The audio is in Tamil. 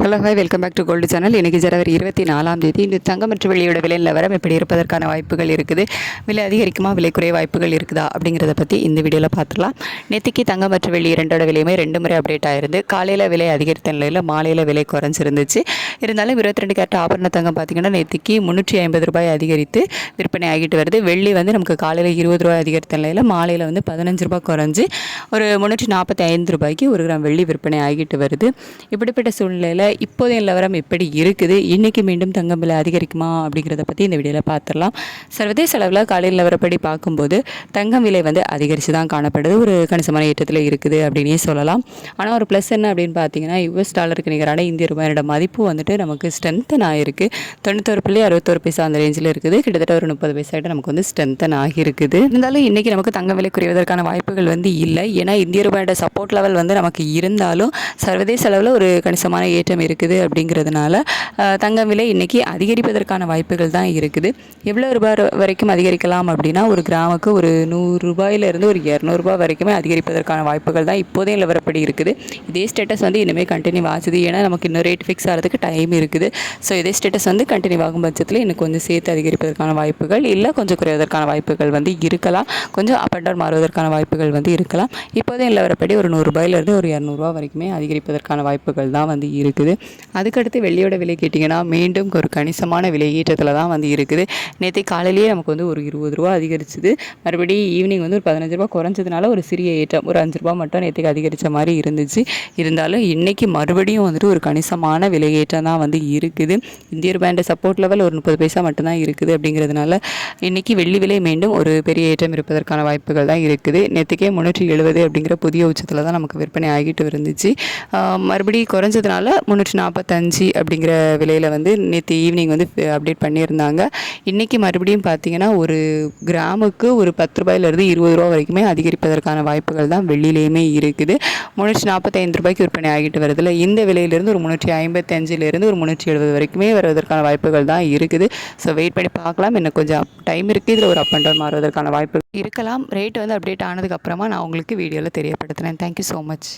Hello hi welcome back to gold channel. இன்றைக்கி ஜனவரி 24ஆம் தேதி. இந்த தங்கம் மற்றும் வெள்ளியோட விலை நிலவரம் எப்படி இருப்பதற்கான வாய்ப்புகள் இருக்குது, விலை அதிகரிக்குமா விலை குறைய வாய்ப்புகள் இருக்குதா அப்படிங்கிறத பற்றி இந்த வீடியோவில் பார்த்துக்கலாம். நேற்றுக்கு தங்கம் மற்றும் வெள்ளி இரண்டோட விலையுமே 2 முறை அப்டேட் ஆயிருந்து. காலையில் விலை அதிகரித்த நிலையில் மாலையில் விலை குறைஞ்சிருந்துச்சு. இருந்தாலும் 22 கேரட் ஆபரண தங்கம் பார்த்திங்கன்னா நேற்றுக்கு 350 ரூபாய் அதிகரித்து விற்பனை ஆகிட்டு வருது. வெள்ளி வந்து நமக்கு காலையில் 20 ரூபாய் அதிகரித்த நிலையில் மாலையில் வந்து 15 ரூபாய் குறைஞ்சி ஒரு 345 ரூபாய்க்கு ஒரு கிராம் வெள்ளி விற்பனை ஆகிட்டு வருது. இப்படிப்பட்ட சூழ்நிலையில் இப்போதைய நிலவரம் எப்படி இருக்குது, இன்றைக்கி மீண்டும் தங்கம் விலை அதிகரிக்குமா அப்படிங்கிறத பற்றி இந்த வீடியோவில் பார்த்துடலாம். சர்வதேச அளவில் காலையில் நிலவரப்படி பார்க்கும்போது தங்கம் விலை வந்து அதிகரித்து தான் காணப்படுது. ஒரு கணிசமான ஏற்றத்தில் இருக்குது அப்படின்னே சொல்லலாம். ஆனால் ஒரு ப்ளஸ் என்ன அப்படின்னு பார்த்தீங்கன்னா, யுஎஸ் டாலருக்கு நிகரான இந்திய ரூபாயோட மதிப்பு வந்துட்டு நமக்கு ஸ்ட்ரென்தன் ஆகிருக்கு. 91.61 அந்த ரேஞ்சில் இருக்குது. கிட்டத்தட்ட ஒரு 30 பைசாக்கிட்ட நமக்கு வந்து ஸ்ட்ரென்தன் ஆகியிருக்குது. இருந்தாலும் இன்றைக்கி நமக்கு தங்கம் விலை குறைவதற்கான வாய்ப்புகள் வந்து இல்லை. ஏன்னா இந்திய ரூபாயோட சப்போர்ட் லெவல் வந்து நமக்கு இருந்தாலும் சர்வதேச அளவில் ஒரு கணிசமான ஏற்றம் இருக்குது அப்படிங்கிறதுனால தங்கம் விலை இன்றைக்கி அதிகரிப்பதற்கான வாய்ப்புகள் தான் இருக்குது. எவ்வளோ ரூபாய் வரைக்கும் அதிகரிக்கலாம் அப்படின்னா, ஒரு கிராமுக்கு ஒரு 100 ரூபாயிலிருந்து ஒரு 200 ரூபாய் வரைக்குமே அதிகரிப்பதற்கான வாய்ப்புகள் தான் இப்போதைய நிலவரப்படி இருக்குது. இதே ஸ்டேட்டஸ் வந்து இனிமேல் கண்டினியூ ஆகுது. ஏன்னா நமக்கு இன்னும் ரேட் ஃபிக்ஸ் ஆகிறதுக்கு டைம் இருக்குது. ஸோ இதே ஸ்டேட்டஸ் வந்து கண்டினியூ ஆகும் பட்சத்தில் இன்னும் கொஞ்சம் சேர்த்து அதிகரிப்பதற்கான வாய்ப்புகள் இல்லை, கொஞ்சம் குறைவதற்கான வாய்ப்புகள் வந்து இருக்கலாம். கொஞ்சம் அப் அண்ட் டவுன் மாறுவதற்கான வாய்ப்புகள் வந்து இருக்கலாம். இப்போதைய நிலவரப்படி ஒரு 100 ரூபாயிலிருந்து ஒரு 200 ரூபா வரைக்குமே அதிகரிப்பதற்கான வாய்ப்புகள் தான் வந்து இருக்குது. அதுக்கடுத்து வெள்ளியோட விலை கேட்டிங்கன்னா மீண்டும் ஒரு கணிசமான விலை ஏற்றத்தில் தான் வந்து இருக்குது. நேற்று காலையிலேயே நமக்கு வந்து ஒரு 20 ரூபா அதிகரிச்சுது. மறுபடியும் ஈவினிங் வந்து ஒரு 15 ரூபா குறைஞ்சதுனால ஒரு சிறிய ஏற்றம், ஒரு 5 ரூபா மட்டும் நேற்றுக்கு அதிகரித்த மாதிரி இருந்துச்சு. இருந்தாலும் இன்றைக்கி மறுபடியும் வந்துட்டு ஒரு கணிசமான விலை ஏற்றம் தான் வந்து இருக்குது. இந்திய ரூபாயோட சப்போர்ட் லெவல் ஒரு 30 பைசா மட்டும்தான் இருக்குது. அப்படிங்கிறதுனால இன்றைக்கி வெள்ளி விலை மீண்டும் ஒரு பெரிய ஏற்றம் இருப்பதற்கான வாய்ப்புகள் தான் இருக்குது. நேற்றுக்கே 370 அப்படிங்கிற புதிய உச்சத்தில் தான் நமக்கு விற்பனை ஆகிட்டு இருந்துச்சு. மறுபடியும் குறைஞ்சதுனால 345 அப்படிங்கிற விலையில் வந்து நேற்று ஈவினிங் வந்து அப்டேட் பண்ணியிருந்தாங்க. இன்றைக்கி மறுபடியும் பார்த்திங்கன்னா ஒரு கிராமுக்கு ஒரு 10 ரூபாயிலிருந்து 20 ரூபா வரைக்குமே அதிகரிப்பதற்கான வாய்ப்புகள் தான் வெள்ளியிலையுமே இருக்குது. 345 ரூபாய்க்கு விற்பனை ஆகிட்டு வருதில்ல, இந்த விலையிலேருந்து ஒரு 355லேருந்து ஒரு 370 வரைக்குமே வருவதற்கான வாய்ப்புகள் தான் இருக்குது. ஸோ வெயிட் பண்ணி பார்க்கலாம். இன்னும் கொஞ்சம் டைம் இருக்குது. இதில் ஒரு அப் அண்ட் டவுன் மாறுவதற்கான வாய்ப்புகள் இருக்கலாம். ரேட் வந்து அப்டேட் ஆனதுக்கப்புறமா நான் உங்களுக்கு வீடியோவில் தெரியப்படுத்துகிறேன். Thank you so much.